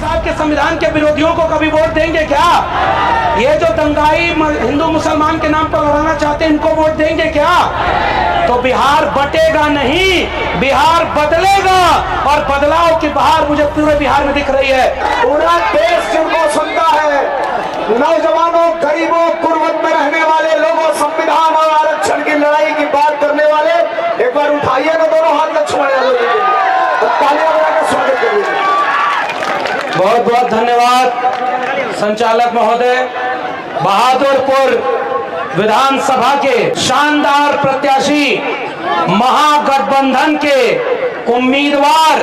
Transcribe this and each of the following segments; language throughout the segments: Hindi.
साहब के संविधान के विरोधियों को कभी वोट देंगे क्या? ये जो दंगाई हिंदू मुसलमान के नाम पर लड़ाना चाहते हैं, इनको वोट देंगे क्या? तो बिहार बटेगा नहीं, बिहार बदलेगा, और बदलाव की बहार मुझे पूरे बिहार में दिख रही है। पूरा देश जिनको सुनता है, नौजवानों, गरीबों, गुर्बत में रहने वाले लोगों, संविधान और आरक्षण की लड़ाई की बात करने वाले, एक बार उठाइए ना दोनों हाथ लक्ष्मण यादव जी के, तालियां बजाकर स्वागत करिए। बहुत बहुत धन्यवाद संचालक महोदय। बहादुरपुर विधानसभा के शानदार प्रत्याशी, महागठबंधन के उम्मीदवार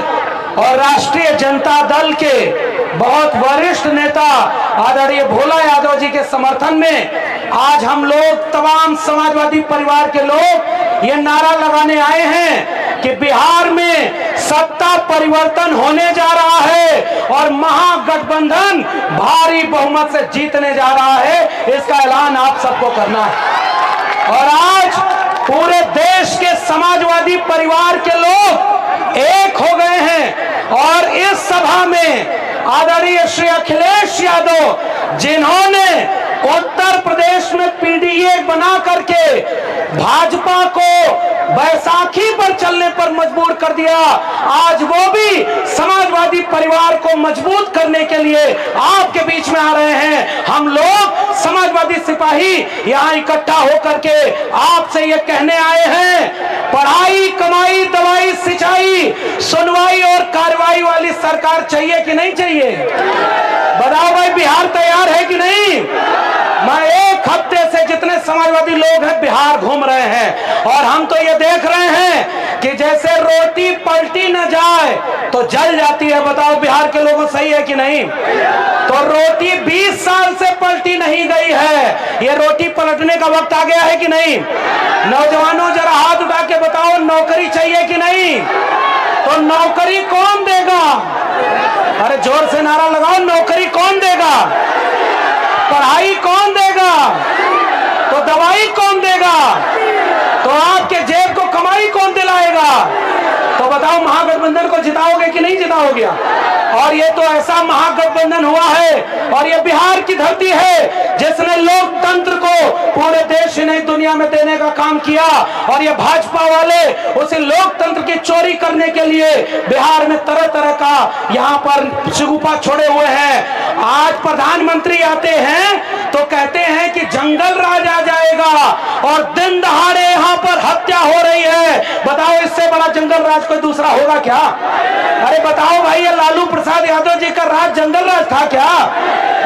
और राष्ट्रीय जनता दल के बहुत वरिष्ठ नेता आदरणीय भोला यादव जी के समर्थन में आज हम लोग तमाम समाजवादी परिवार के लोग ये नारा लगाने आए हैं कि बिहार में सत्ता परिवर्तन होने जा रहा है और महागठबंधन भारी बहुमत से जीतने जा रहा है। इसका ऐलान आप सबको करना है। और आज पूरे देश के समाजवादी परिवार के लोग एक हो गए हैं और इस सभा में आदरणीय श्री अखिलेश यादव, जिन्होंने उत्तर प्रदेश में पीडीए बना करके भाजपा को बैसाखी पर चलने पर मजबूर कर दिया, आज वो भी समाजवादी परिवार को मजबूत करने के लिए आपके बीच में आ रहे हैं। हम लोग समाजवादी सिपाही यहाँ इकट्ठा होकर के आपसे ये कहने आए हैं, पढ़ाई, कमाई, दवाई, सिंचाई, सुनवाई और कार्रवाई वाली सरकार चाहिए कि नहीं चाहिए? बताओ भाई, बिहार तैयार है कि नहीं? मैं एक हफ्ते से जितने समाजवादी लोग हैं बिहार घूम रहे हैं और हम तो ये देख रहे हैं कि जैसे रोटी पलटी न जाए तो जल जाती है। बताओ बिहार के लोगों, सही है कि नहीं? तो रोटी 20 साल से पलटी नहीं गई है, ये रोटी पलटने का वक्त आ गया है कि नहीं? नौजवानों जरा हाथ उठा के बताओ, नौकरी चाहिए कि नहीं? तो नौकरी कौन देगा? अरे जोर से नारा लगाओ, नौकरी कौन देगा? पढ़ाई कौन देगा? तो दवाई कौन देगा? तो आपके जेब को कमाई कौन दिलाएगा? तो बताओ, महागठबंधन को जिताओगे कि नहीं जिताओगे? और ये तो ऐसा महागठबंधन हुआ है और ये बिहार की धरती है जिसने लोकतंत्र को पूरे देश ही नहीं दुनिया में देने का काम किया, और ये भाजपा वाले उसे लोकतंत्र की चोरी करने के लिए बिहार में तरह तरह का यहाँ पर शिगुफा छोड़े हुए हैं। आज प्रधानमंत्री आते हैं तो कहते हैं कि जंगल राज आ जाएगा और दिन दहाड़े यहाँ पर हत्या हो रही है। बताओ, इससे बड़ा जंगल राज कोई दूसरा होगा क्या? अरे बताओ भाई, ये लालू प्रसाद यादव जी का राज जंगल राज था क्या?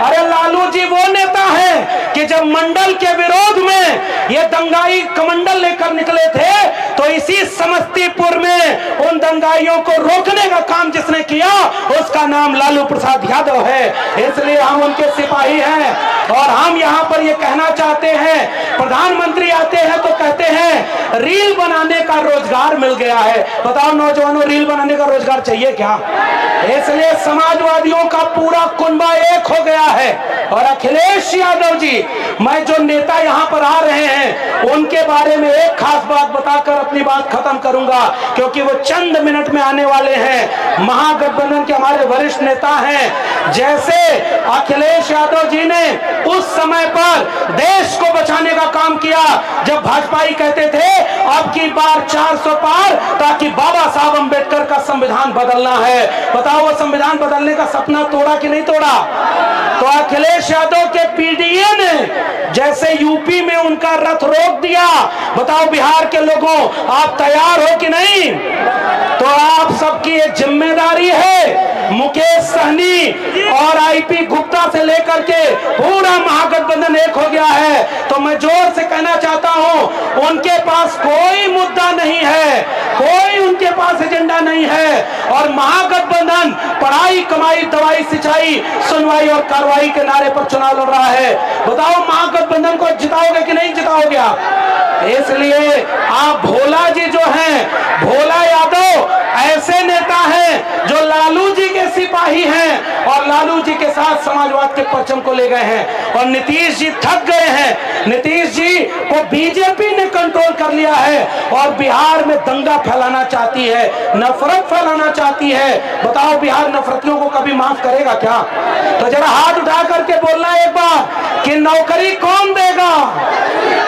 अरे लालू जी वो नेता है कि जब मंडल के विरोध में ये दंगाई कमंडल लेकर निकले थे तो इसी समस्तीपुर में उन दंगाइयों को रोकने का काम जिसने किया उसका नाम लालू प्रसाद यादव है। इसलिए हम उनके सिपाही हैं और हम यहाँ पर ये कहना चाहते हैं, प्रधानमंत्री आते हैं तो कहते हैं रील बनाने का रोजगार मिल गया है। बताओ नौजवानों, रील बनाने का रोजगार चाहिए क्या? इसलिए समाजवादियों का पूरा कुनबा एक हो गया है। और अखिलेश यादव जी, मैं जो नेता यहाँ पर आ रहे हैं उनके बारे में एक खास बात बताकर अपनी बात खत्म करूंगा, क्योंकि वो चंद मिनट में आने वाले हैं। महागठबंधन के हमारे वरिष्ठ नेता हैं। जैसे अखिलेश यादव जी ने उस समय पर देश को बचाने का काम किया जब भाजपाई कहते थे अब की बार 400 पार, ताकि बाबा साहब अंबेडकर का संविधान बदलना है। बताओ, वो संविधान बदलने का सपना तोड़ा कि नहीं तोड़ा? तो अखिलेश यादव के पीडीए ने जैसे यूपी में उनका रथ रोक दिया, बताओ बिहार के लोगों, आप तैयार हो कि नहीं? तो आप सबकी एक जिम्मेदारी है। मुकेश सहनी और आईपी गुप्ता से लेकर के पूरा महागठबंधन एक हो गया है। तो मैं जोर से कहना चाहता हूं, उनके पास कोई मुद्दा नहीं है, कोई उनके पास एजेंडा नहीं है, और महागठबंधन पढ़ाई, कमाई, दवाई, सिंचाई, सुनवाई और कार्रवाई के नारे पर चुनाव लड़ रहा है। बताओ, महागठबंधन को जिताओगे कि नहीं जिताओगे आप? इसलिए आप भोला जी जो हैं, भोला यादव ऐसे नेता हैं जो लालू जी के सिपाही हैं, और और लालू जी के साथ समाजवाद के परचम को ले गए हैं और नीतीश जी थक गए हैं। नीतीश जी को बीजेपी ने कंट्रोल कर लिया है और बिहार में दंगा फैलाना चाहती है, नफरत फैलाना चाहती है। बताओ बिहार नफरतियों को कभी माफ करेगा क्या? तो जरा हाथ उठा करके बोलना एक बार कि नौकरी कौन देगा?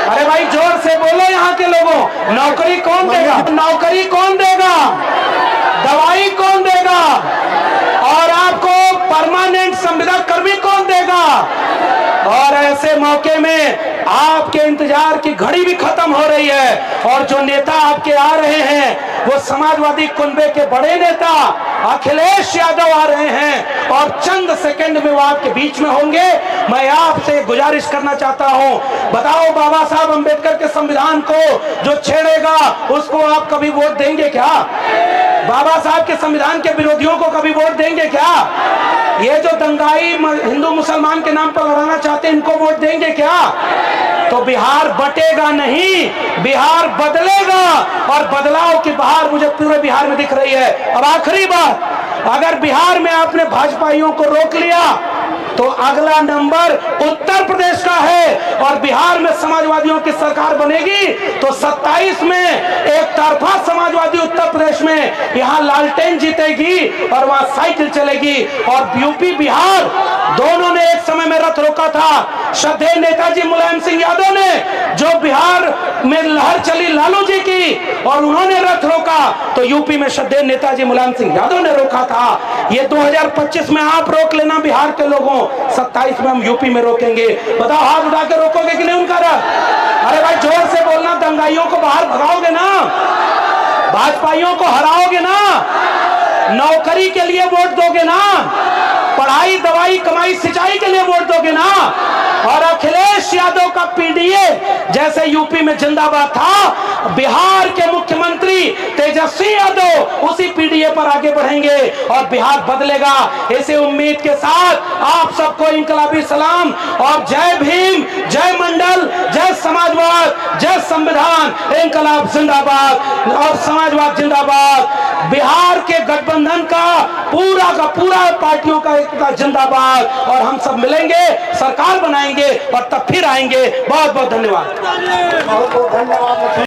अरे भाई जोर से बोलो यहाँ के लोगों, नौकरी कौन देगा? नौकरी कौन देगा? दवाई कौन देगा? और आपको परमानेंट संविदा कर्मी कौन देगा? और ऐसे मौके में आपके इंतजार की घड़ी भी खत्म हो रही है और जो नेता आपके आ रहे हैं वो समाजवादी कुनबे के बड़े नेता अखिलेश यादव आ रहे हैं और चंद सेकंड में वो आपके बीच में होंगे। मैं आपसे गुजारिश करना चाहता हूं, बताओ बाबा साहब अंबेडकर के संविधान को जो छेड़ेगा उसको आप कभी वोट देंगे क्या? बाबा साहब के संविधान के विरोधियों को कभी वोट देंगे क्या? ये जो दंगाई हिंदू मुसलमान के नाम पर लड़ाना चाहते हैं इनको वोट देंगे क्या? तो बिहार बटेगा नहीं, बिहार बदलेगा और बदलाव की बहार मुझे पूरे बिहार में दिख रही है। अब आखिरी बात, अगर बिहार में आपने भाजपाइयों को रोक लिया तो अगला नंबर उत्तर प्रदेश का है और बिहार में समाजवादियों की सरकार बनेगी तो 27 में एक तरफा समाजवादी उत्तर प्रदेश में यहां लालटेन जीतेगी और वहां साइकिल चलेगी। और यूपी बिहार दोनों ने एक समय में रथ रोका था। श्रद्धेय नेताजी मुलायम सिंह यादव ने जो बिहार में लहर चली लालू जी की और उन्होंने रथ रोका तो यूपी में श्रद्धेय नेताजी मुलायम सिंह यादव ने रोका था। ये 2025 में आप रोक लेना बिहार के लोगों, 27 में हम यूपी में रोकेंगे। बताओ हाथ उठा के रोकोगे कि नहीं उनका रथ? अरे भाई जोर से बोलना, दंगाइयों को बाहर भगाओगे ना, भाजपाइयों को हराओगे ना, नौकरी के लिए वोट दोगे ना, पढ़ाई दवाई कमाई सिंचाई के लिए वोट दोगे ना। और अखिलेश यादव का पीडीए जैसे यूपी में जिंदाबाद था, बिहार के मुख्यमंत्री तेजस्वी यादव उसी पीडीए पर आगे बढ़ेंगे और बिहार बदलेगा। इसी उम्मीद के साथ आप सबको इनकलाबी सलाम और जय भीम, जय मंडल, जय समाजवाद, जय संविधान, इनकलाब जिंदाबाद और समाजवाद जिंदाबाद। बिहार के गठबंधन का पूरा पार्टियों का जिंदाबाद और हम सब मिलेंगे, सरकार बनाएंगे और तब फिर आएंगे। बहुत बहुत धन्यवाद। बहुत बहुत धन्यवाद।